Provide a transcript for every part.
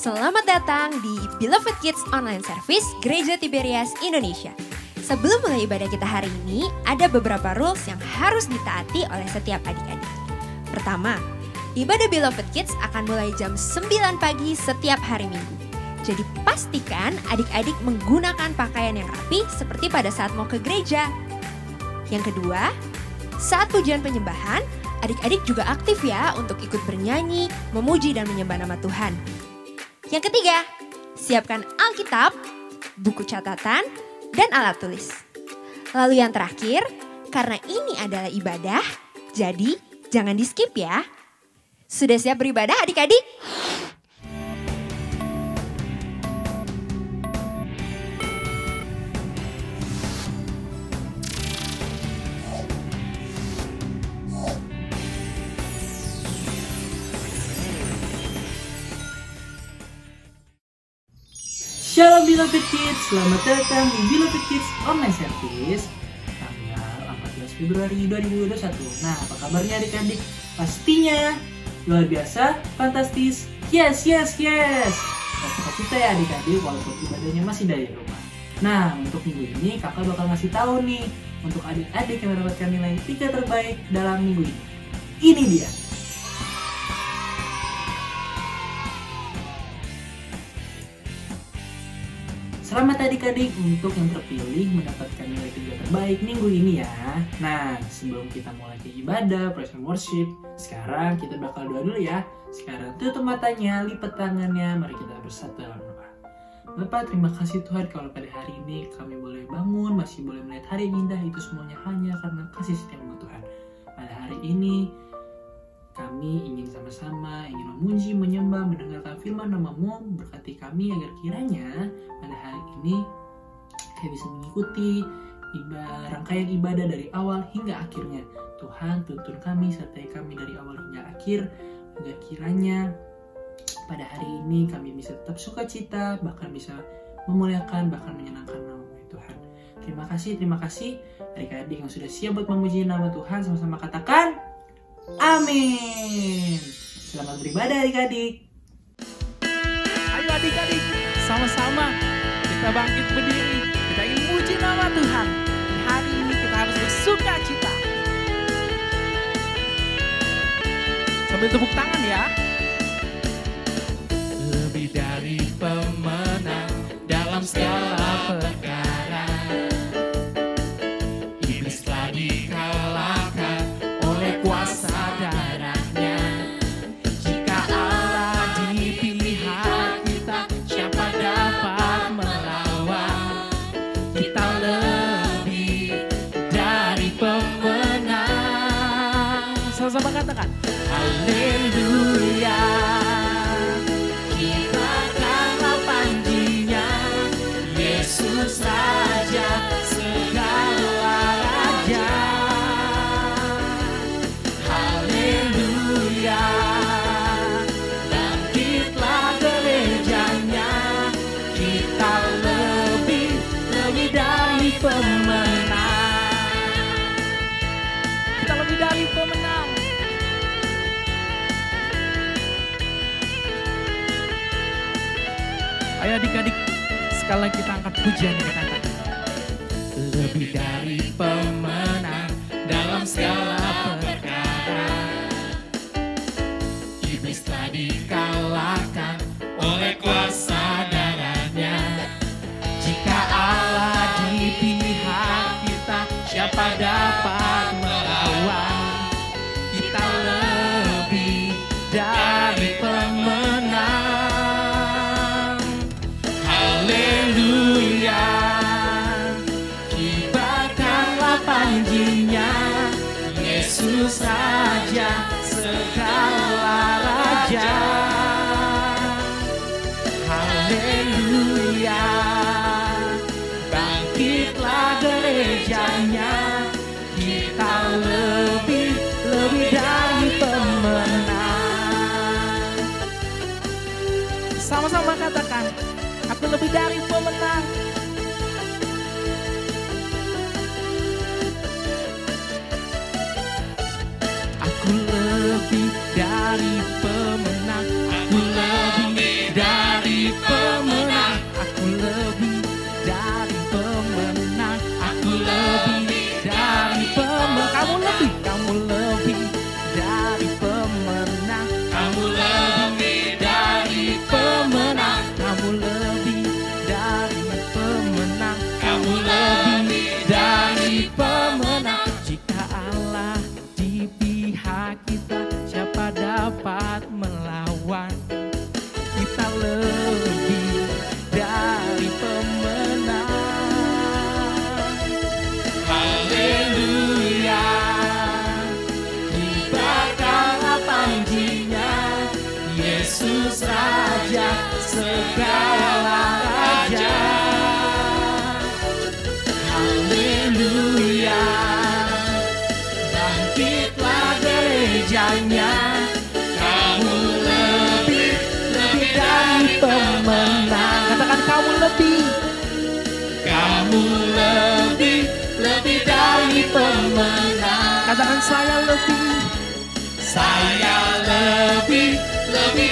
Selamat datang di Beloved Kids Online Service Gereja Tiberias Indonesia. Sebelum mulai ibadah kita hari ini, ada beberapa rules yang harus ditaati oleh setiap adik-adik. Pertama, ibadah Beloved Kids akan mulai jam 9 pagi setiap hari Minggu. Jadi pastikan adik-adik menggunakan pakaian yang rapi seperti pada saat mau ke gereja. Yang kedua, saat pujian penyembahan, adik-adik juga aktif ya untuk ikut bernyanyi, memuji dan menyembah nama Tuhan. Yang ketiga, siapkan Alkitab, buku catatan, dan alat tulis. Lalu yang terakhir, karena ini adalah ibadah, jadi jangan di skip ya. Sudah siap beribadah adik-adik? Shalom Beloved Kids, selamat datang di Beloved Kids Online Service tanggal 14 Februari 2021. Nah, apa kabarnya adik-adik? Pastinya luar biasa, fantastis, yes. Kita ya adik-adik walaupun ibadahnya masih dari rumah. Nah, untuk minggu ini kakak bakal ngasih tahu nih untuk adik-adik yang mendapatkan nilai 3 terbaik dalam minggu ini. Ini dia. Selamat adik-adik untuk yang terpilih mendapatkan nilai 3 terbaik minggu ini ya. Nah, sebelum kita mulai ke ibadah, praise and worship, sekarang kita bakal doa dulu ya. Sekarang tutup matanya, lipat tangannya, mari kita bersatu dalam doa. Bapak, terima kasih Tuhan kalau pada hari ini kami boleh bangun, masih boleh melihat hari yang indah, itu semuanya hanya karena kasih setiamu Tuhan. Pada hari ini, kami ingin sama-sama, ingin memuji, menyembah, mendengarkan firman nama-Mu, berkati kami agar kiranya pada hari ini kami bisa mengikuti rangkaian ibadah dari awal hingga akhirnya. Tuhan, tuntun kami, sertai kami dari awal hingga akhir, agar kiranya pada hari ini kami bisa tetap sukacita, bahkan bisa memuliakan, bahkan menyenangkan nama-Mu Tuhan. Terima kasih adik-adik yang sudah siap buat memuji nama Tuhan, sama-sama katakan amin. Selamat beribadah adik-adik. Ayo adik-adik, sama-sama kita bangkit berdiri. Kita ingin muji nama Tuhan. Hari ini kita harus bersuka cita. Sambil tepuk tangan ya. Lebih dari pemenang dalam segala perkara, iblis telah dikalahkan oleh kuasa darahnya. Jika Allah di pihak kita, siapa dapat melawan? Kita lebih dari pemenang. Sama-sama katakan haleluya. Kibarkanlah panjinya, Yesus Raja segala raja. Haleluya, bangkitlah gerejanya, kita lebih dari pemenang. Kita lebih dari pemenang. Ayo adik-adik, sekali lagi kita angkat pujian kita angkat. Lebih dari pemenang dalam segala perkara, iblis telah dikalahkan oleh kuasa darahnya. Jika Allah di pihak kita, siapa dapat melawan? Kita lebih dari pemenang. Haleluya, kibarkanlah panjinya, Yesus Raja segala raja. Haleluya, bangkitlah gerejanya, kita lebih dari pemenang. Sama-sama katakan, aku lebih dari pemenang. Aku lebih dari pemenang. Aku lebih dari bersama kita, siapa dapat melawan? Kita lebih dari pemenang. Haleluya, kibarkanlah panjinya, Yesus Raja segala raja. Haleluya, bangkitlah gerejanya, kamu lebih dari pemenang. Katakan kamu lebih dari pemenang. Katakan saya lebih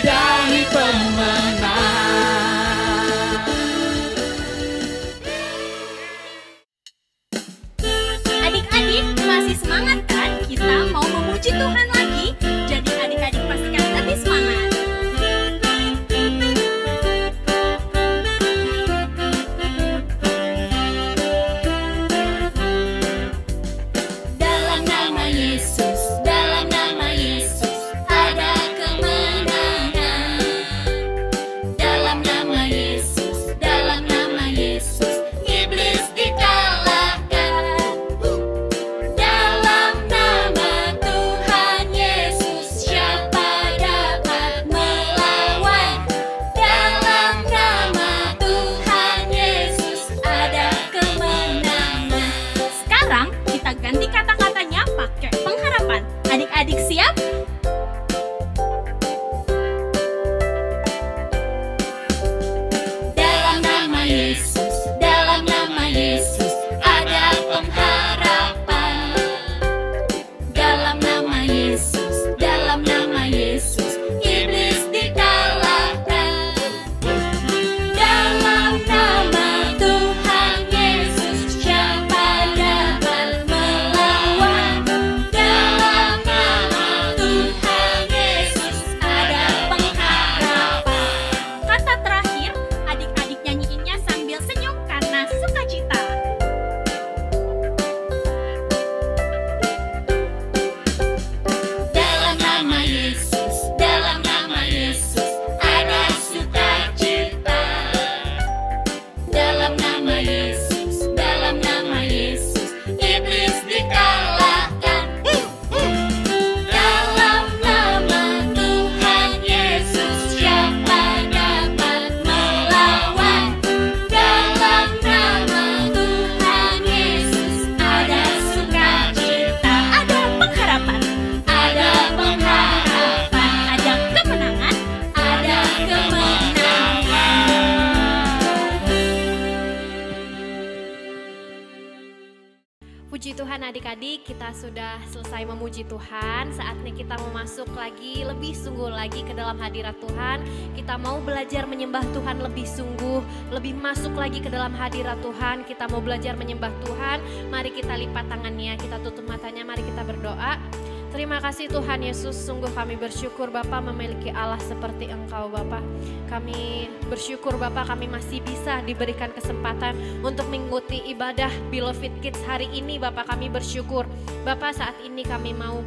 dari pemenang. Adik-adik masih semangat kan? Kita mau memuji Tuhan lagi. Jadi adik-adik pastikan lebih semangat. Dalam nama Yesus, dalam nama Yesus ada kemenangan. Dalam nama Yesus, dalam nama Yesus iblis dikalahkan. Dalam nama Tuhan Yesus siapa dapat melawan? Dalam nama Tuhan Yesus ada kemenangan. Sekarang kita ganti kata-katanya pakai pengharapan. Adik-adik siap? Dalam nama Yesus, dalam nama Yesus ada pengharapan. Dalam nama Yesus, dalam nama Yesus iblis dikalahkan. Dalam nama Tuhan Yesus siapa dapat melawan? Dalam nama Tuhan Yesus ada pengharapan. Kata terakhir, adik-adik nyanyiinnya sambil senyum karena sukacita. Dalam nama Yesus, dalam nama Yesus ada sukacita. Dalam nama Yesus, dalam nama Yesus iblis dikalahkan. Dalam nama Tuhan Yesus siapa dapat melawan? Dalam nama Tuhan Yesus ada sukacita, ada pengharapan, ada pengharapan, ada kemenangan, ada kemenangan. Puji Tuhan adik-adik, kita sudah selesai memuji Tuhan. Saatnya kita mau masuk lagi, lebih sungguh lagi ke dalam hadirat Tuhan. Kita mau belajar menyembah Tuhan lebih sungguh, lebih masuk lagi ke dalam hadirat Tuhan. Kita mau belajar menyembah Tuhan. Mari kita lipat tangannya, kita tutup matanya, mari kita berdoa. Terima kasih Tuhan Yesus, sungguh kami bersyukur Bapa memiliki Allah seperti Engkau Bapa. Kami bersyukur Bapa, kami masih bisa diberikan kesempatan untuk mengikuti ibadah Beloved Kids hari ini Bapa. Kami bersyukur Bapa, saat ini kami mau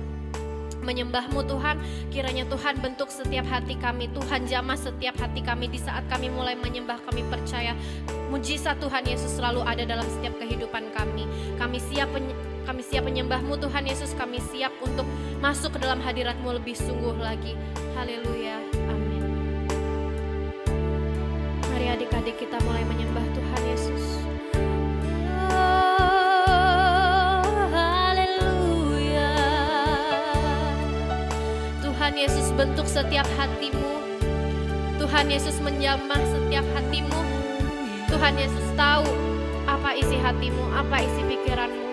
menyembah-Mu Tuhan. Kiranya Tuhan bentuk setiap hati kami, Tuhan jamah setiap hati kami. Di saat kami mulai menyembah, kami percaya mujizat Tuhan Yesus selalu ada dalam setiap kehidupan kami. Kami siap menyembah-Mu Tuhan Yesus. Kami siap untuk masuk ke dalam hadirat-Mu lebih sungguh lagi. Haleluya, amin. Mari adik-adik kita mulai menyembah Tuhan Yesus. Haleluya. Tuhan Yesus bentuk setiap hatimu. Tuhan Yesus menjamah setiap hatimu. Tuhan Yesus tahu apa isi hatimu, apa isi pikiranmu.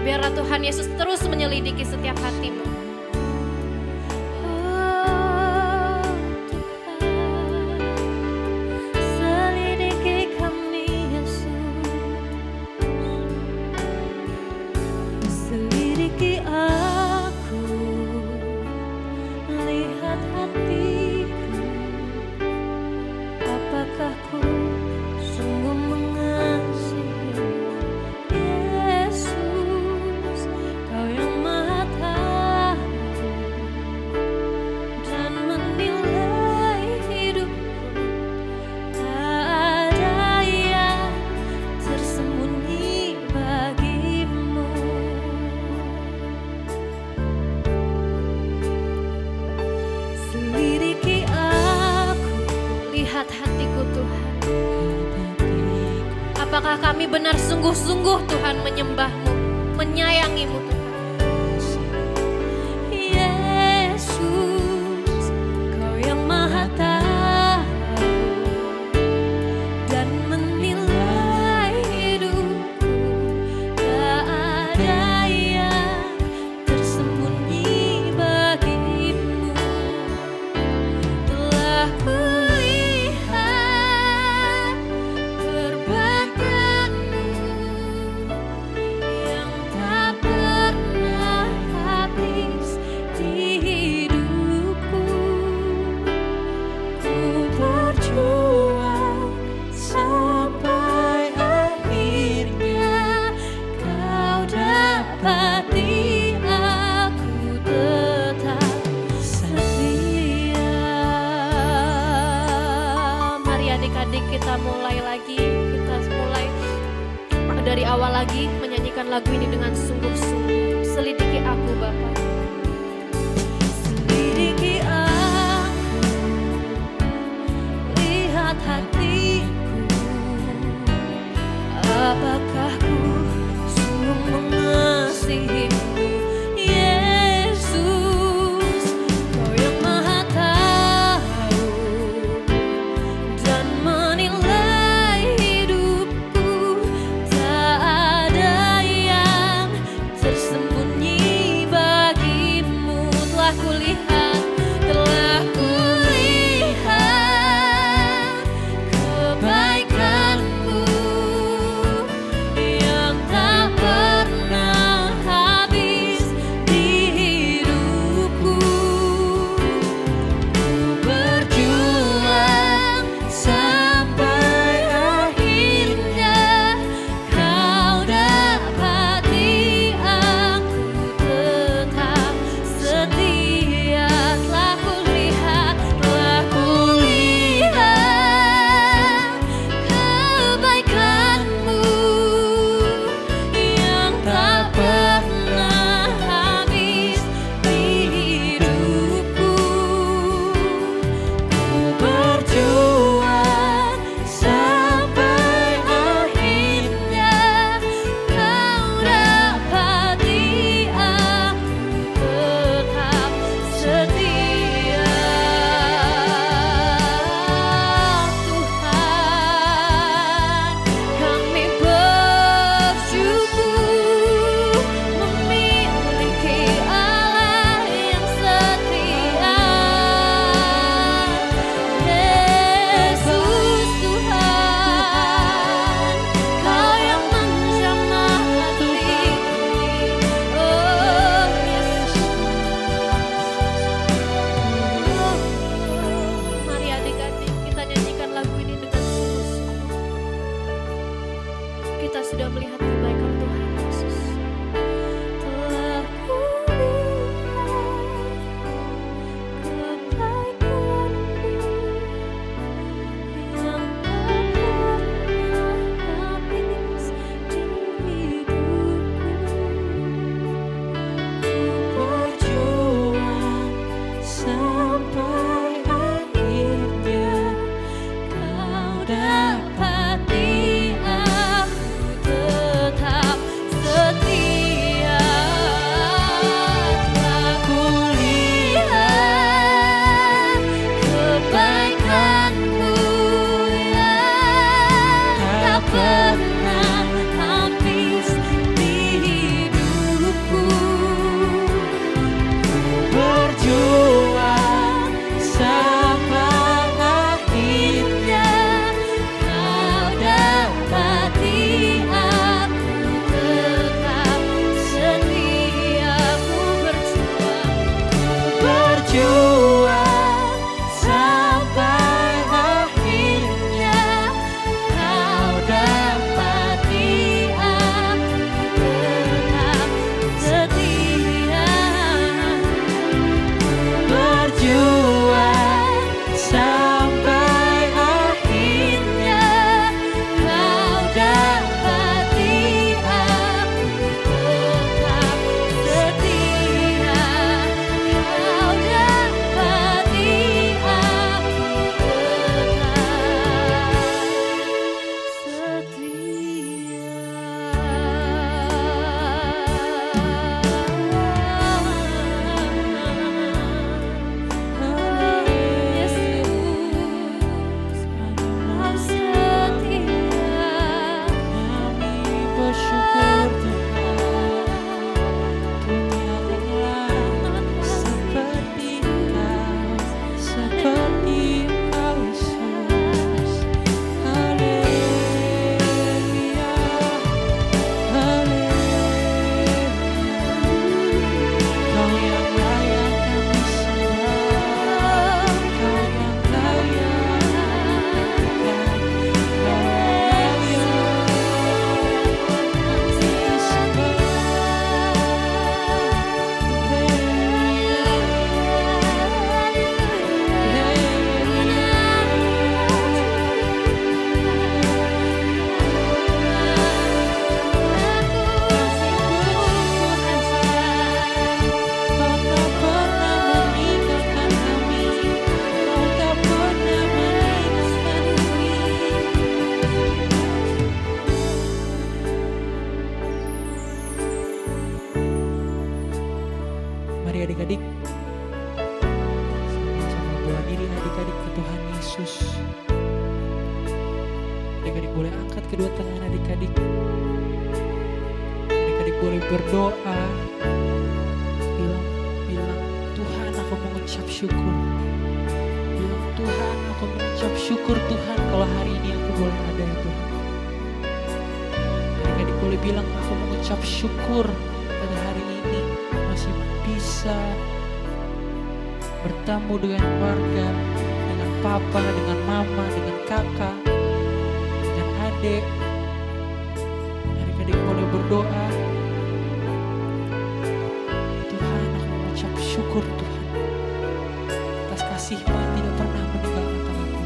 Biarlah Tuhan Yesus terus menyelidiki setiap hatimu. Oh, Tuhan, selidiki kami Yesus. Selidiki aku, lihat hatiku. Apakah ku sungguh mengasihi Yesus, Kau yang Maha Tahu. Selidiki aku, lihat hatiku Tuhan. Apakah kami benar sungguh-sungguh Tuhan menyembah-Mu, menyayangi-Mu Tuhan. Yesus, Kau yang Maha Tahu dan menilai hidupku. Tak ada yang tersembunyi bagimu. Telah kulihat perbuatanmu yang tak pernah habis di hidupku. Ku berjuang sampai akhirnya Kau dapati aku tetap setia. Mari adik-adik kita mulai lagi, kita mulai dari awal lagi menyanyikan lagu ini dengan sungguh-sungguh. Selidiki aku Bapa. Selidiki aku, lihat hatiku. Apakah ku sungguh mengasihimu? Yesus, Kau yang Maha Tahu dan menilai hidupku. Tak ada yang tersembunyi bagimu. Telah kulihat kebaikan-Mu yang tak pernah habis di hidupku. Ku berjuang sampai akhirnya Kau dapati aku tetap setia. diri adik-adik ke Tuhan Yesus. Adik-adik boleh angkat kedua tangan adik-adik. Adik-adik boleh berdoa. Bilang, Tuhan aku mengucap syukur. Bilang, Tuhan aku mengucap syukur Tuhan kalau hari ini aku boleh ada ya Tuhan. Adik-adik boleh bilang, aku mengucap syukur pada hari ini masih bisa bertemu dengan keluarga, dengan papa, dengan mama, dengan kakak, dengan adik. Adik-adik boleh berdoa. Tuhan aku mengucap syukur Tuhan atas kasih-Mu yang tidak pernah meninggalkan aku.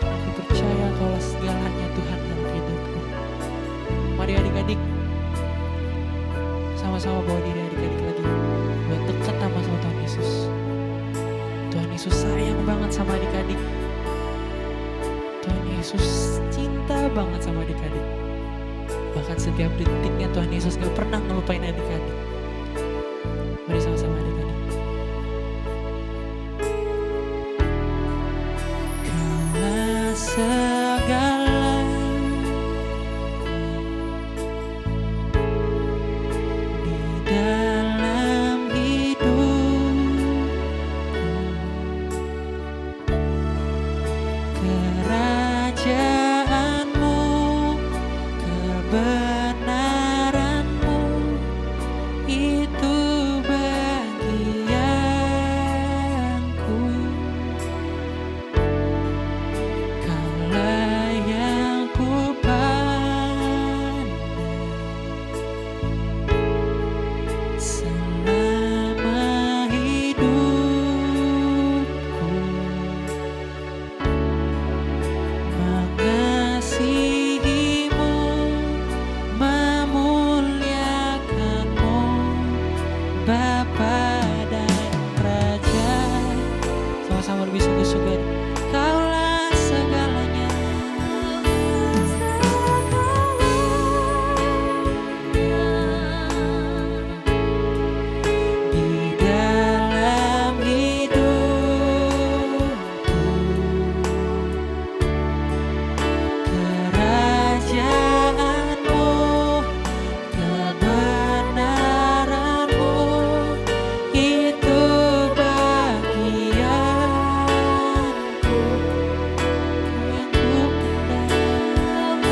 Karena aku percaya kalau segalanya Tuhan dalam hidupku. Mari adik-adik sama-sama bawa diri adik-adik lagi buat dekat sama Tuhan Yesus. Tuhan Yesus sayang banget sama adik-adik. Tuhan Yesus cinta banget sama adik-adik. Bahkan setiap detiknya Tuhan Yesus gak pernah ngelupain adik-adik. Mari sama-sama adik-adik. Kaulah segala di dalam hidupku, kerajaanmu, kebenaranmu, itu bagianku. Kaulah yang kupandang selama hidupku, mengasihimu, memuliakanmu, Bapa dan Raja. Sama-sama lebih sungguh-sungguh. Kaulah segalanya. Di dalam hidupku, kerajaanmu, kebenaranmu, itu bagianku. Yang kupandang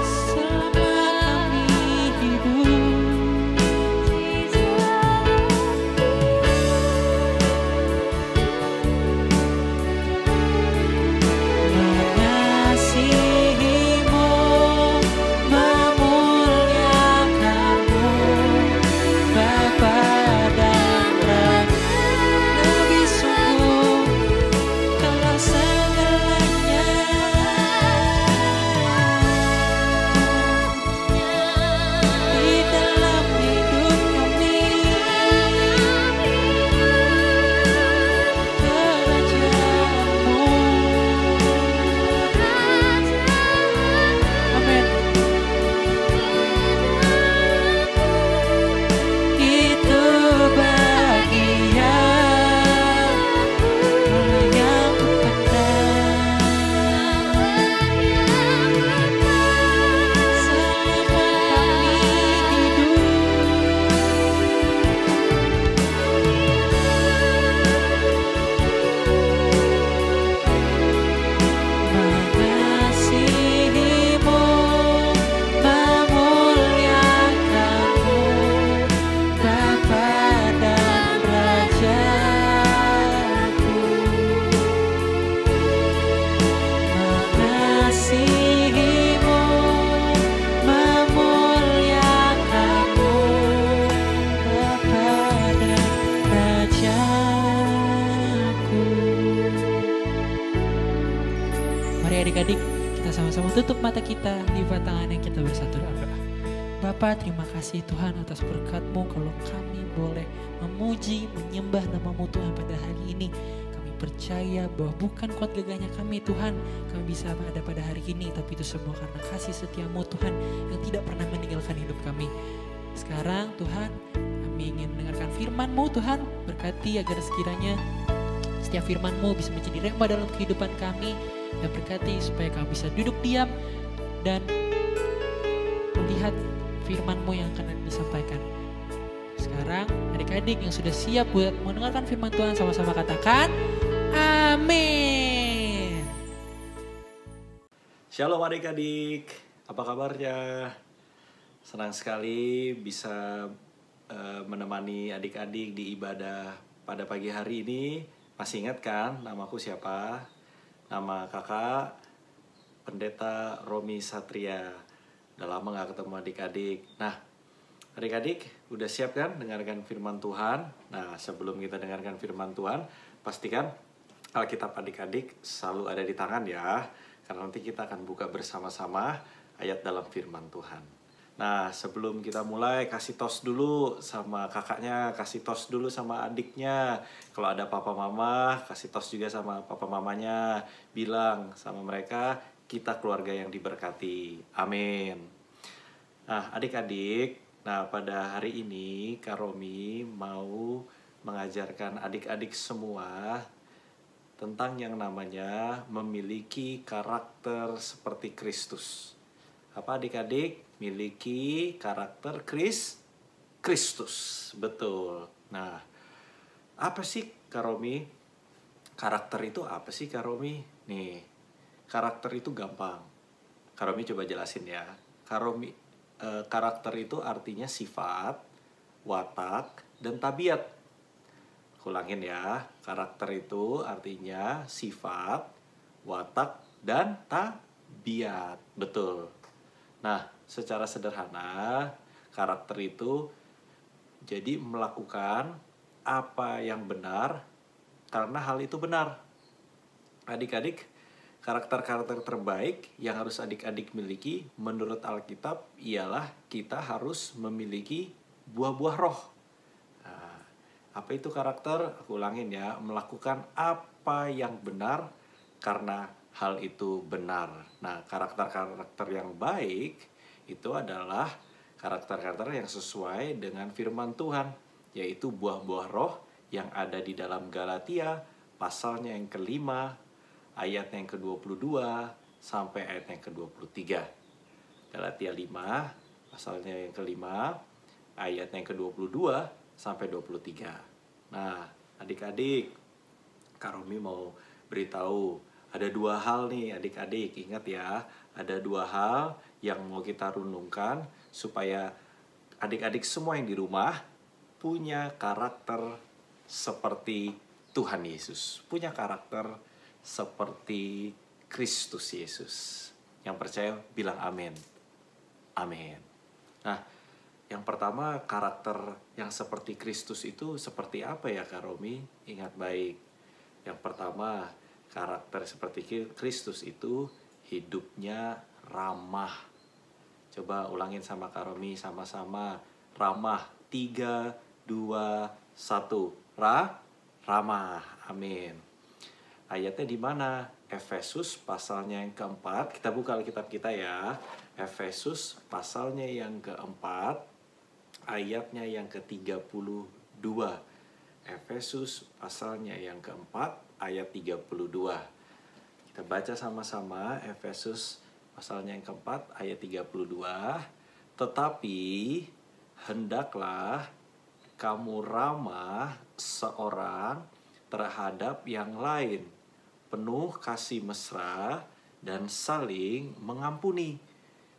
selama kami hidup. Mengasihimu, memuliakanmu, Bapa dan Raja. Lebih sungguh kaulah segalanya. Di dalam hidup kami, kerajaanmu. Amin. Itu bagian yang kupandang selama kami hidup. Mengasihimu, memuliakanmu, Bapa dan Rajaku. Mengasihimu, memuliakanmu, Bapa dan Rajaku. Mari adik-adik, kita sama-sama tutup mata kita, lipat tangan yang kita bersatu dalam doa. Bapa, terima kasih Tuhan atas berkat-Mu kalau kami boleh memuji, menyembah nama-Mu Tuhan pada hari ini. Kami percaya bahwa bukan kuat gagahnya kami Tuhan, kami bisa ada pada hari ini, tapi itu semua karena kasih setia-Mu Tuhan yang tidak pernah meninggalkan hidup kami. Sekarang Tuhan, kami ingin mendengarkan firman-Mu Tuhan. Berkati agar sekiranya setiap firman-Mu bisa menjadi rema dalam kehidupan kami. Dan berkati supaya kami bisa duduk diam dan melihat firman-Mu yang akan disampaikan. Sekarang adik-adik yang sudah siap buat mendengarkan firman Tuhan, sama-sama katakan amin. Shalom adik-adik, apa kabarnya? Senang sekali bisa menemani adik-adik di ibadah pada pagi hari ini. Masih ingat kan namaku siapa? Nama kakak Pendeta Romi Satria. Udah lama gak ketemu adik-adik. Nah, adik-adik udah siap kan dengarkan firman Tuhan? Nah, sebelum kita dengarkan firman Tuhan, pastikan Alkitab adik-adik selalu ada di tangan ya. Karena nanti kita akan buka bersama-sama ayat dalam firman Tuhan. Nah, sebelum kita mulai, kasih tos dulu sama kakaknya, kasih tos dulu sama adiknya. Kalau ada papa mama, kasih tos juga sama papa mamanya. Bilang sama mereka, kita keluarga yang diberkati. Amin. Nah, adik-adik, pada hari ini Kak Romi mau mengajarkan adik-adik semua tentang yang namanya memiliki karakter seperti Kristus. Apa adik-adik? Miliki karakter Kristus. Betul. Nah, apa sih Kak Romi? Karakter itu apa sih Kak Romi? Nih, karakter itu gampang. Kak Romi coba jelasin ya. Kak Romi, karakter itu artinya sifat, watak, dan tabiat. Ulangin ya, karakter itu artinya sifat, watak, dan tabiat. Betul. Nah, secara sederhana, karakter itu jadi melakukan apa yang benar karena hal itu benar. Adik-adik, karakter-karakter terbaik yang harus adik-adik miliki menurut Alkitab ialah kita harus memiliki buah-buah roh. Nah, apa itu karakter? Aku ulangin ya, melakukan apa yang benar karena hal itu benar. Nah, karakter-karakter yang baik itu adalah karakter-karakter yang sesuai dengan firman Tuhan, yaitu buah-buah roh yang ada di dalam Galatia pasalnya yang ke-5, ayat yang ke-22 sampai ayat yang ke-23. Galatia 5, pasalnya yang ke-5, ayat yang ke-22 sampai 23. Nah, adik-adik, Kak Romi mau beritahu ada dua hal nih adik-adik, ingat ya, ada dua hal yang mau kita renungkan supaya adik-adik semua yang di rumah punya karakter seperti Tuhan Yesus, punya karakter seperti Kristus Yesus. Yang percaya bilang amin. Amin. Nah, yang pertama, karakter yang seperti Kristus itu seperti apa ya Kak Romi? Ingat baik. Yang pertama, karakter seperti Kristus itu hidupnya ramah. Coba ulangin sama Kak Romi sama-sama. Ramah. 3, 2, 1. Ramah. Amin. Ayatnya di mana? Efesus pasalnya yang keempat. Kita buka Alkitab kita ya. Efesus pasalnya yang keempat. Ayatnya yang ke-32. Efesus pasalnya yang keempat, ayat 32. Kita baca sama-sama Efesus pasalnya yang keempat, ayat 32. Tetapi hendaklah kamu ramah seorang terhadap yang lain, penuh kasih mesra dan saling mengampuni,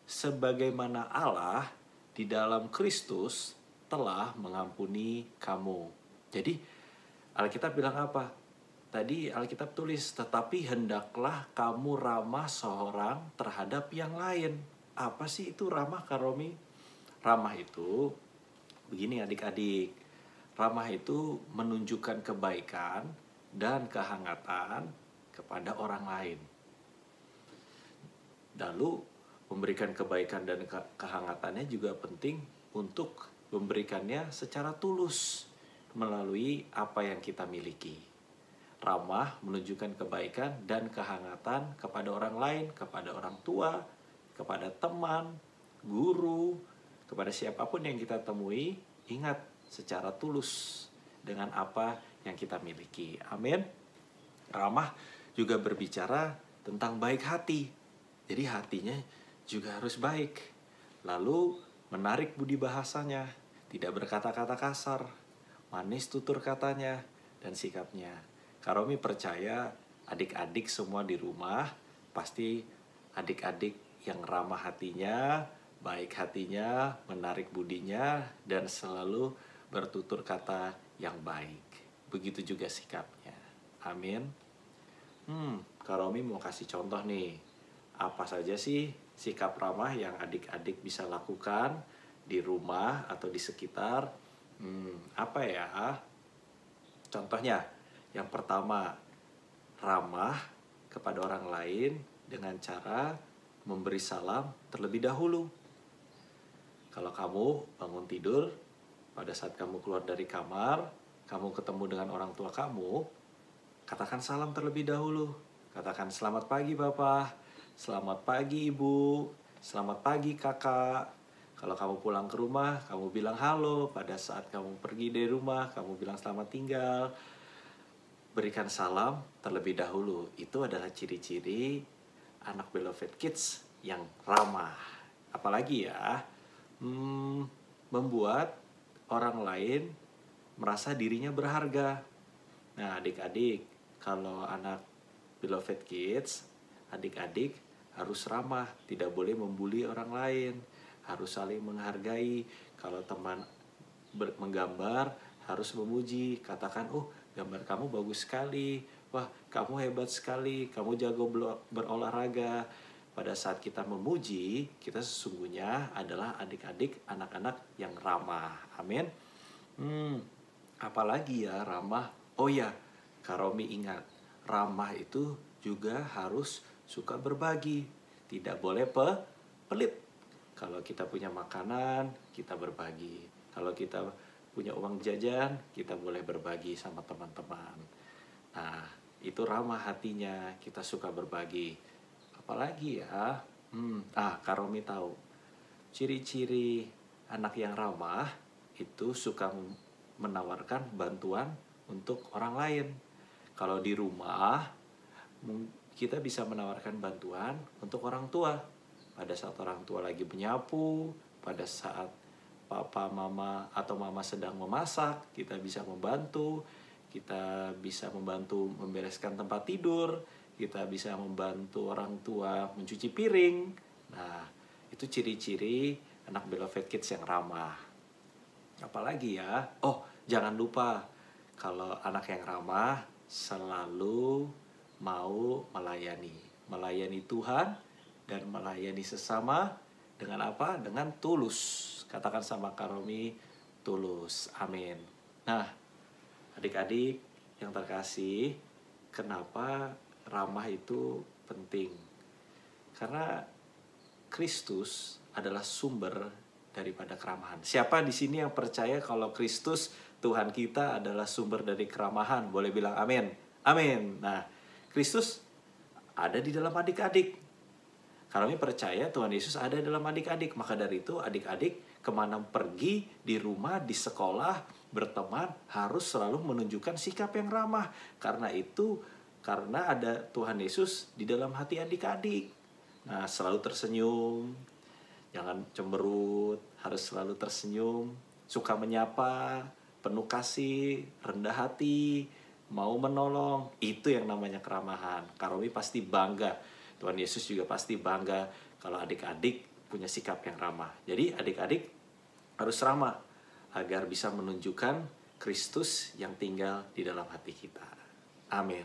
sebagaimana Allah di dalam Kristus telah mengampuni kamu. Jadi Alkitab bilang apa? Tadi Alkitab tulis, tetapi hendaklah kamu ramah seorang terhadap yang lain. Apa sih itu ramah, Kak Romi? Ramah itu, begini adik-adik, ramah itu menunjukkan kebaikan dan kehangatan kepada orang lain. Lalu memberikan kebaikan dan kehangatannya juga penting untuk memberikannya secara tulus melalui apa yang kita miliki. Ramah menunjukkan kebaikan dan kehangatan kepada orang lain, kepada orang tua, kepada teman, guru, kepada siapapun yang kita temui. Ingat, secara tulus dengan apa yang kita miliki. Amin. Ramah juga berbicara tentang baik hati. Jadi hatinya juga harus baik. Lalu menarik budi bahasanya, tidak berkata-kata kasar, manis tutur katanya, dan sikapnya. Karomi percaya adik-adik semua di rumah pasti adik-adik yang ramah hatinya, baik hatinya, menarik budinya, dan selalu bertutur kata yang baik. Begitu juga sikapnya. Amin. Karomi mau kasih contoh nih. Apa saja sih sikap ramah yang adik-adik bisa lakukan di rumah atau di sekitar? Apa ya? Contohnya, yang pertama, ramah kepada orang lain dengan cara memberi salam terlebih dahulu. Kalau kamu bangun tidur, pada saat kamu keluar dari kamar, kamu ketemu dengan orang tua kamu, katakan salam terlebih dahulu. Katakan selamat pagi Bapak, selamat pagi Ibu, selamat pagi Kakak. Kalau kamu pulang ke rumah, kamu bilang halo. Pada saat kamu pergi dari rumah, kamu bilang selamat tinggal. Berikan salam terlebih dahulu. Itu adalah ciri-ciri anak Beloved Kids yang ramah. Apalagi ya, membuat orang lain merasa dirinya berharga. Nah, adik-adik, kalau anak Beloved Kids, adik-adik harus ramah, tidak boleh membuli orang lain, harus saling menghargai. Kalau teman menggambar, harus memuji, katakan, "Oh, gambar kamu bagus sekali. Wah, kamu hebat sekali. Kamu jago berolahraga." Pada saat kita memuji, kita sesungguhnya adalah adik-adik, anak-anak yang ramah. Amin. Apalagi ya ramah? Oh ya, Karomi ingat, ramah itu juga harus suka berbagi. Tidak boleh pelit. Kalau kita punya makanan, kita berbagi. Kalau kita punya uang jajan, kita boleh berbagi sama teman-teman. Nah, itu ramah hatinya, kita suka berbagi. Apalagi ya, Karomi tahu, ciri-ciri anak yang ramah itu suka menawarkan bantuan untuk orang lain. Kalau di rumah, kita bisa menawarkan bantuan untuk orang tua. Pada saat orang tua lagi menyapu, pada saat papa, mama, atau mama sedang memasak, kita bisa membantu. Kita bisa membantu membereskan tempat tidur. Kita bisa membantu orang tua mencuci piring. Nah, itu ciri-ciri anak Beloved Kids yang ramah. Apalagi ya? Oh, jangan lupa, kalau anak yang ramah selalu mau melayani Tuhan dan melayani sesama dengan apa? Dengan tulus. Katakan sama Karomi, tulus. Amin. Nah, adik-adik yang terkasih, kenapa ramah itu penting? Karena Kristus adalah sumber daripada keramahan. Siapa di sini yang percaya kalau Kristus Tuhan kita adalah sumber dari keramahan? Boleh bilang amin. Amin. Nah, Kristus ada di dalam adik-adik. Kami percaya Tuhan Yesus ada dalam adik-adik. Maka dari itu adik-adik kemana pergi, di rumah, di sekolah, berteman, harus selalu menunjukkan sikap yang ramah. Karena ada Tuhan Yesus di dalam hati adik-adik. Nah, selalu tersenyum, jangan cemberut, harus selalu tersenyum, suka menyapa, penuh kasih, rendah hati, mau menolong. Itu yang namanya keramahan. Karomi pasti bangga, Tuhan Yesus juga pasti bangga kalau adik-adik punya sikap yang ramah. Jadi adik-adik harus ramah agar bisa menunjukkan Kristus yang tinggal di dalam hati kita. Amin.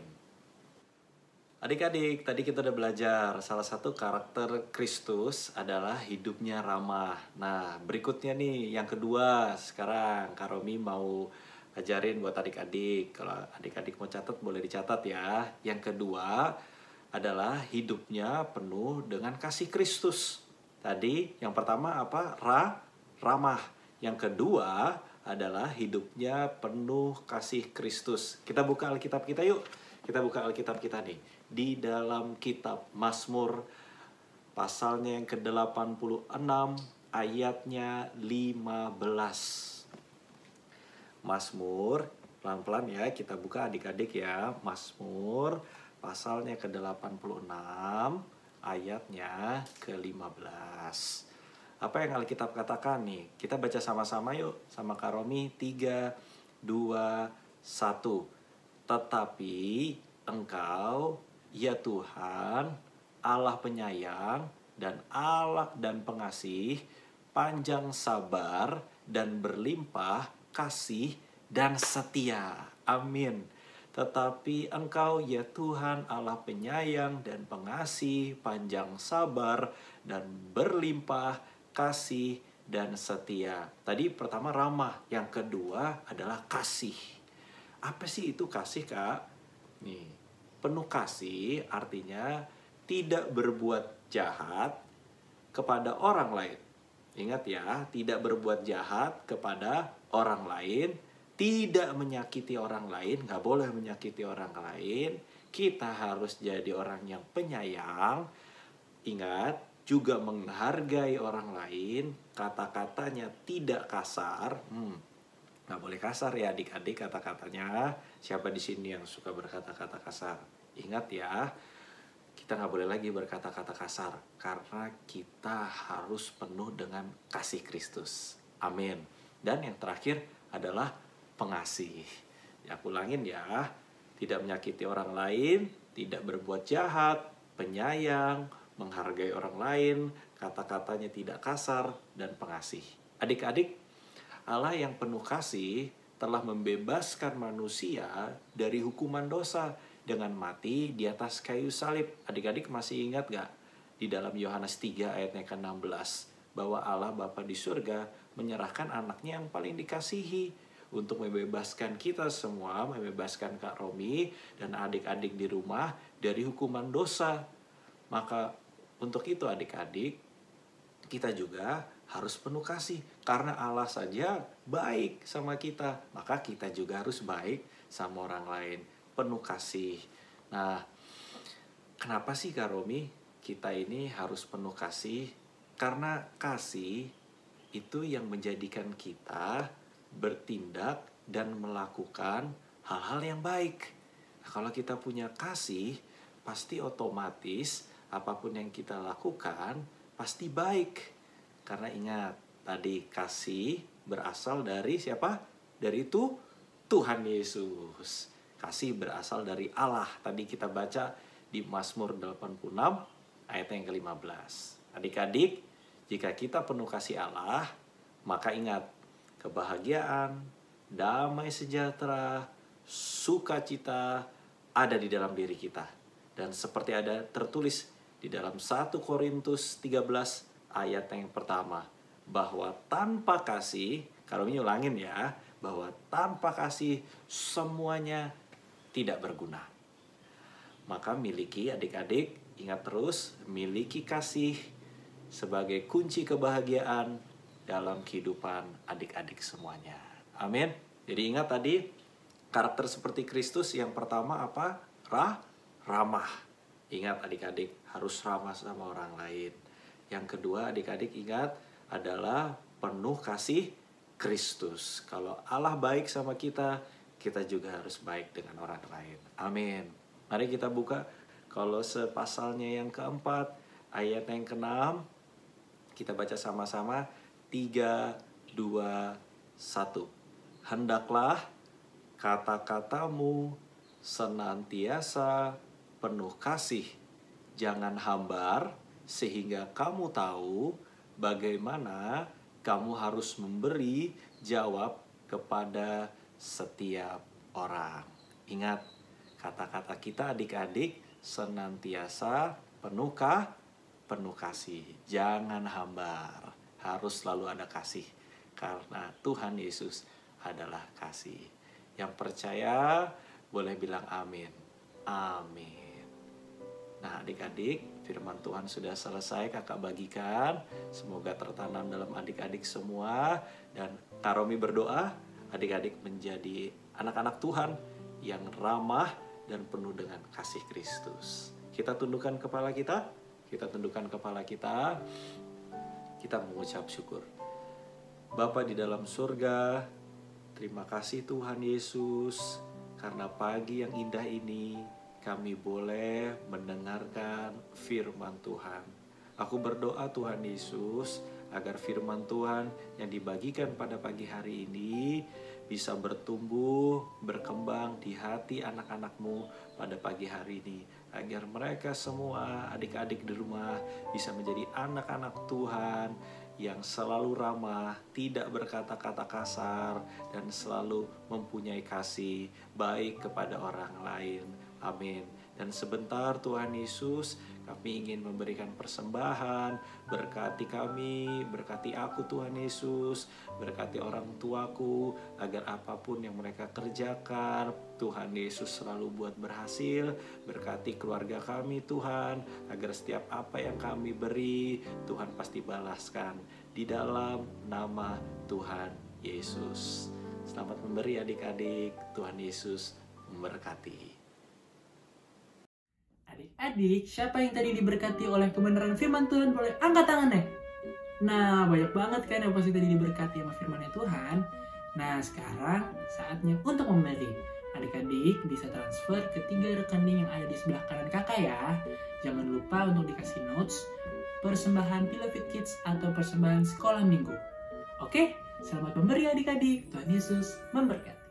Adik-adik, tadi kita udah belajar salah satu karakter Kristus adalah hidupnya ramah. Nah, berikutnya nih yang kedua. Sekarang Karomi mau ajarin buat adik-adik. Kalau adik-adik mau catat boleh dicatat ya. Yang kedua adalah hidupnya penuh dengan kasih Kristus. Tadi yang pertama apa? Ramah. Yang kedua adalah hidupnya penuh kasih Kristus. Kita buka Alkitab kita yuk. Kita buka Alkitab kita nih. Di dalam kitab Mazmur pasalnya yang ke-86 ayatnya 15. Mazmur, pelan-pelan ya kita buka adik-adik ya. Mazmur pasalnya ke-86, ayatnya ke-15. Apa yang Alkitab katakan nih? Kita baca sama-sama yuk sama Kak Romi. 3, 2, 1. Tetapi Engkau, ya Tuhan, Allah penyayang dan Allah dan pengasih, panjang sabar dan berlimpah kasih dan setia. Amin. Tetapi Engkau, ya Tuhan, Allah penyayang dan pengasih, panjang sabar dan berlimpah kasih dan setia. Tadi pertama ramah, yang kedua adalah kasih. Apa sih itu kasih, Kak? Nih, penuh kasih artinya tidak berbuat jahat kepada orang lain. Ingat ya, tidak berbuat jahat kepada orang lain, tidak menyakiti orang lain, nggak boleh menyakiti orang lain. Kita harus jadi orang yang penyayang. Ingat, juga menghargai orang lain, kata-katanya tidak kasar. Nggak boleh kasar ya adik-adik kata-katanya. Siapa di sini yang suka berkata-kata kasar? Ingat ya, kita nggak boleh lagi berkata-kata kasar karena kita harus penuh dengan kasih Kristus. Amin. Dan yang terakhir adalah pengasih. Ya, aku ulangin ya, tidak menyakiti orang lain, tidak berbuat jahat, penyayang, menghargai orang lain, kata-katanya tidak kasar, dan pengasih. Adik-adik, Allah yang penuh kasih telah membebaskan manusia dari hukuman dosa dengan mati di atas kayu salib. Adik-adik masih ingat gak? Di dalam Yohanes 3 ayatnya ke-16, bahwa Allah Bapa di surga menyerahkan anaknya yang paling dikasihi untuk membebaskan kita semua, membebaskan Kak Romi dan adik-adik di rumah dari hukuman dosa. Maka untuk itu adik-adik, kita juga harus penuh kasih. Karena Allah saja baik sama kita, maka kita juga harus baik sama orang lain. Penuh kasih. Nah, kenapa sih Kak Romi kita ini harus penuh kasih? Karena kasih itu yang menjadikan kita bertindak dan melakukan hal-hal yang baik. Nah, kalau kita punya kasih, pasti otomatis apapun yang kita lakukan pasti baik. Karena ingat, tadi kasih berasal dari siapa? Dari itu Tuhan Yesus. Kasih berasal dari Allah. Tadi kita baca di Mazmur 86 ayat yang ke-15. Adik-adik, jika kita penuh kasih Allah, maka ingat, kebahagiaan, damai sejahtera, sukacita ada di dalam diri kita. Dan seperti ada tertulis di dalam 1 Korintus 13 ayat yang pertama, bahwa tanpa kasih, kalau ini ulangin ya, bahwa tanpa kasih semuanya tidak berguna. Maka miliki adik-adik, ingat terus, miliki kasih sebagai kunci kebahagiaan dalam kehidupan adik-adik semuanya. Amin. Jadi ingat tadi, karakter seperti Kristus yang pertama apa? Ramah. Ingat adik-adik, harus ramah sama orang lain. Yang kedua adik-adik ingat adalah penuh kasih Kristus. Kalau Allah baik sama kita, kita juga harus baik dengan orang lain. Amin. Mari kita buka Kolose pasalnya yang keempat, ayat yang ke-6. Kita baca sama-sama. 3, 2, 1. Hendaklah kata-katamu senantiasa penuh kasih, jangan hambar, sehingga kamu tahu bagaimana kamu harus memberi jawab kepada setiap orang. Ingat, kata-kata kita adik-adik senantiasa penuh kasih, jangan hambar, harus selalu ada kasih, karena Tuhan Yesus adalah kasih. Yang percaya boleh bilang amin. Amin. Nah adik-adik, firman Tuhan sudah selesai kakak bagikan. Semoga tertanam dalam adik-adik semua. Dan Kak Romi berdoa, adik-adik menjadi anak-anak Tuhan yang ramah dan penuh dengan kasih Kristus. Kita tundukkan kepala kita. Kita mengucap syukur. Bapa di dalam surga, Terima kasih Tuhan Yesus, karena pagi yang indah ini kami boleh mendengarkan firman Tuhan. Aku berdoa Tuhan Yesus, agar firman Tuhan yang dibagikan pada pagi hari ini bisa bertumbuh, berkembang di hati anak-anak-Mu pada pagi hari ini. Agar mereka semua, adik-adik di rumah, bisa menjadi anak-anak Tuhan yang selalu ramah, tidak berkata-kata kasar, dan selalu mempunyai kasih baik kepada orang lain. Amin. Dan sebentar Tuhan Yesus, kami ingin memberikan persembahan. Berkati kami, berkati aku Tuhan Yesus, berkati orang tuaku, agar apapun yang mereka kerjakan, Tuhan Yesus selalu buat berhasil. Berkati keluarga kami Tuhan, agar setiap apa yang kami beri, Tuhan pasti balaskan. Di dalam nama Tuhan Yesus. Selamat memberi adik-adik, Tuhan Yesus memberkati. Adik-adik, siapa yang tadi diberkati oleh kebenaran firman Tuhan boleh angkat tangannya. Nah, banyak banget kan yang pasti tadi diberkati sama firman-Nya Tuhan. Nah, sekarang saatnya untuk memberi. Adik-adik bisa transfer ke 3 rekening yang ada di sebelah kanan kakak ya. Jangan lupa untuk dikasih notes, persembahan Beloved Kids atau persembahan sekolah minggu. Oke, selamat memberi adik-adik. Tuhan Yesus memberkati.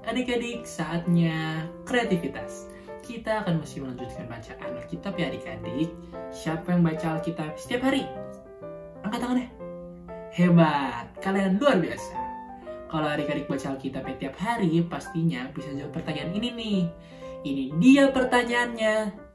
Adik-adik, saatnya kreativitas. Kita akan masih melanjutkan bacaan Alkitab ya adik-adik. Siapa yang baca Alkitab setiap hari? Angkat tangannya. Hebat, kalian luar biasa. Kalau adik-adik baca Alkitab tiap hari, pastinya bisa jawab pertanyaan ini nih. Ini dia pertanyaannya.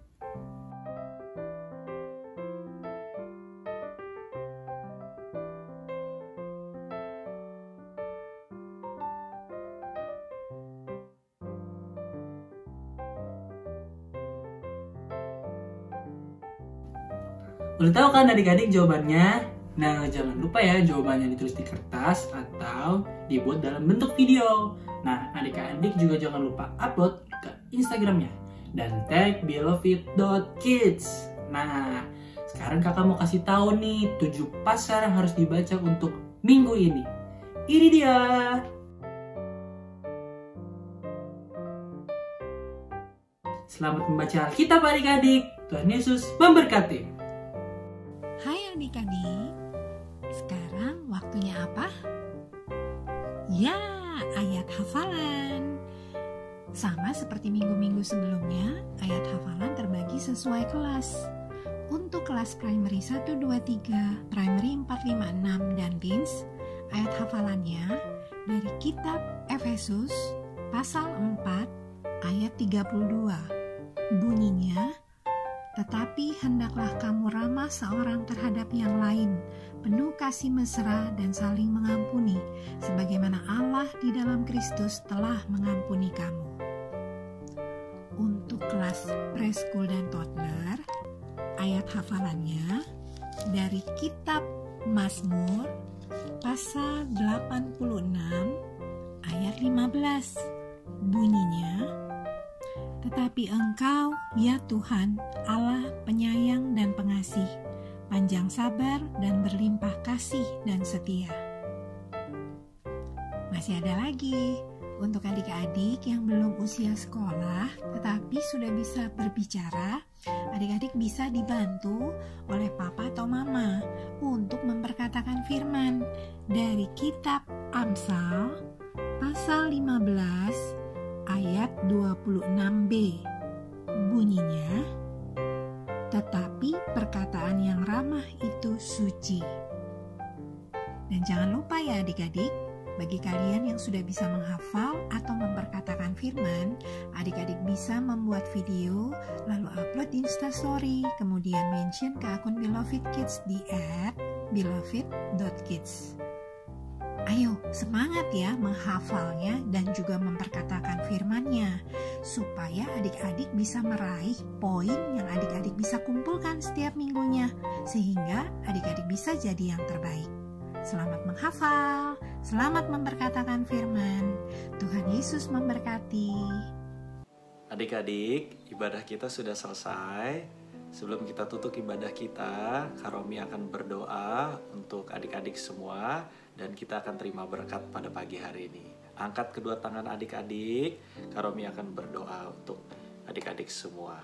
Udah tahu kan adik-adik jawabannya? Nah, jangan lupa ya jawabannya ditulis di kertas atau dibuat dalam bentuk video. Nah, adik-adik juga jangan lupa upload ke Instagramnya dan tag beloved.kids. Nah, sekarang kakak mau kasih tahu nih 7 pasal yang harus dibaca untuk minggu ini. Ini dia. Selamat membaca Alkitab adik-adik. Tuhan Yesus memberkati. Hai adik-adik, sekarang waktunya apa? Ya, ayat hafalan. Sama seperti minggu-minggu sebelumnya, ayat hafalan terbagi sesuai kelas. Untuk kelas primary 1, 2, 3, primary 4, 5, 6, dan teens, ayat hafalannya dari kitab Efesus pasal 4 ayat 32. Bunyinya, tetapi hendaklah kamu ramah seorang terhadap yang lain, penuh kasih mesra dan saling mengampuni, sebagaimana Allah di dalam Kristus telah mengampuni kamu. Untuk kelas preschool dan toddler, ayat hafalannya dari kitab Mazmur pasal 86 ayat 15. Bunyinya, tetapi Engkau, ya Tuhan, Allah penyayang dan pengasih, panjang sabar dan berlimpah kasih dan setia. Masih ada lagi, untuk adik-adik yang belum usia sekolah tetapi sudah bisa berbicara, adik-adik bisa dibantu oleh papa atau mama untuk memperkatakan firman dari kitab Amsal pasal 15 ayat 26b. Bunyinya, tetapi perkataan yang ramah itu suci. Dan jangan lupa ya adik-adik, bagi kalian yang sudah bisa menghafal atau memperkatakan firman, adik-adik bisa membuat video lalu upload di Instastory, kemudian mention ke akun Beloved Kids di @beloved.kids. Ayo semangat ya menghafalnya dan juga memperkatakan firman-Nya, supaya adik-adik bisa meraih poin yang adik-adik bisa kumpulkan setiap minggunya, sehingga adik-adik bisa jadi yang terbaik. Selamat menghafal, selamat memperkatakan firman. Tuhan Yesus memberkati. Adik-adik, ibadah kita sudah selesai. Sebelum kita tutup ibadah kita, Kak Romi akan berdoa untuk adik-adik semua dan kita akan terima berkat pada pagi hari ini. Angkat kedua tangan adik-adik, Kak Romi akan berdoa untuk adik-adik semua.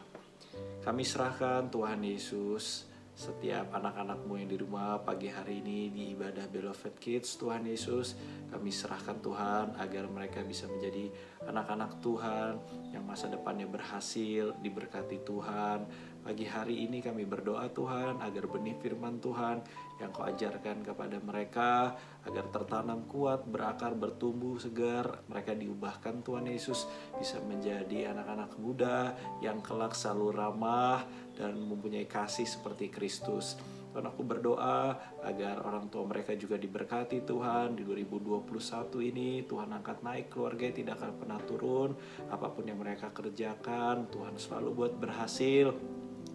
Kami serahkan Tuhan Yesus setiap anak-anakmu yang di rumah pagi hari ini di ibadah Beloved Kids. Tuhan Yesus, kami serahkan Tuhan agar mereka bisa menjadi anak-anak Tuhan yang masa depannya berhasil, diberkati Tuhan. Pagi hari ini kami berdoa Tuhan agar benih firman Tuhan yang Kau ajarkan kepada mereka agar tertanam kuat, berakar, bertumbuh segar. Mereka diubahkan Tuhan Yesus bisa menjadi anak-anak muda yang kelak selalu ramah dan mempunyai kasih seperti Kristus. Tuhan, aku berdoa agar orang tua mereka juga diberkati Tuhan di 2021 ini. Tuhan angkat naik keluarga, tidak akan pernah turun. Apapun yang mereka kerjakan, Tuhan selalu buat berhasil.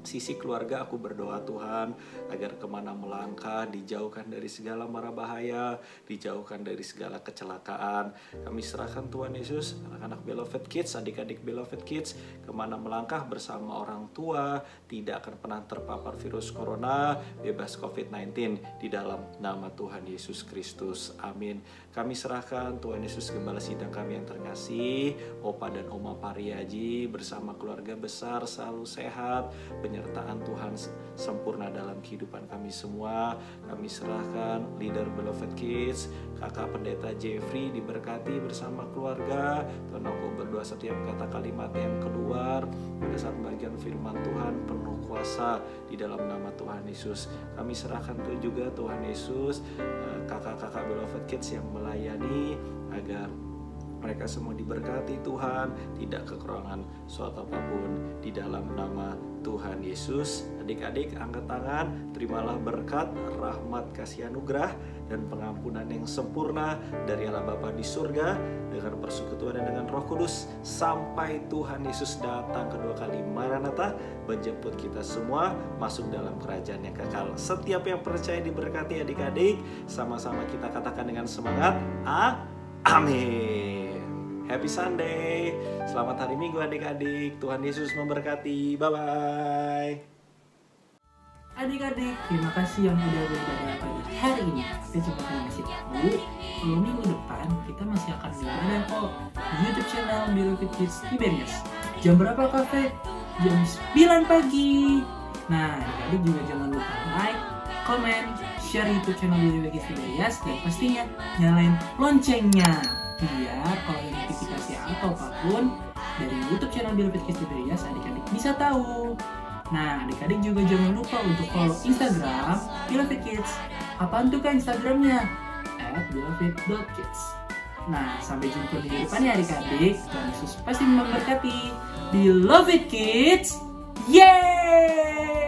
Sisi keluarga aku berdoa Tuhan agar kemana melangkah dijauhkan dari segala mara bahaya, dijauhkan dari segala kecelakaan. Kami serahkan Tuhan Yesus, anak-anak Beloved Kids, adik-adik Beloved Kids, kemana melangkah bersama orang tua, tidak akan pernah terpapar virus corona, bebas COVID-19 di dalam nama Tuhan Yesus Kristus. Amin. Kami serahkan Tuhan Yesus Gembala Sidang kami yang terkasih, Opa dan Oma Pariaji bersama keluarga besar selalu sehat, penyertaan Tuhan sempurna dalam kehidupan kami semua. Kami serahkan leader Beloved Kids, kakak pendeta Jeffrey diberkati bersama keluarga. Tuhan, aku berdoa setiap kata kalimat yang keluar pada saat bagian firman Tuhan penuh kuasa di dalam nama Tuhan Yesus. Kami serahkan juga Tuhan Yesus kakak-kakak Beloved Kids yang melayani agar mereka semua diberkati Tuhan, tidak kekurangan suatu apapun di dalam nama Tuhan Yesus. Adik-adik angkat tangan, terimalah berkat, rahmat, kasih anugerah, dan pengampunan yang sempurna dari Allah Bapa di surga dengan persekutuan dan dengan Roh Kudus sampai Tuhan Yesus datang kedua kali Maranatha menjemput kita semua masuk dalam kerajaan yang kekal. Setiap yang percaya diberkati adik-adik, sama-sama kita katakan dengan semangat, amin. Happy Sunday, selamat hari Minggu adik-adik, Tuhan Yesus memberkati, bye-bye. Adik-adik, terima kasih yang udah beribadah pagi hari ini. Kita juga masih tahu kalau minggu depan kita masih akan beribadah kok di YouTube channel Beloved Kids Tiberias. Jam berapa Kafe? Jam 9 pagi. Nah, adik-adik juga jangan lupa like, comment, share YouTube channel Beloved Kids Tiberias, dan pastinya nyalain loncengnya biar kalau ada notifikasi atau apapun dari YouTube channel Beloved Kids Tiberias adik-adik bisa tahu. Nah, adik-adik juga jangan lupa untuk follow Instagram Beloved Kids. Apaan tuh kan Instagramnya? @beloved.kids. Nah, sampai jumpa di depan ya adik-adik. Tuhan Yesus pasti memberkati. Beloved Kids, yeay!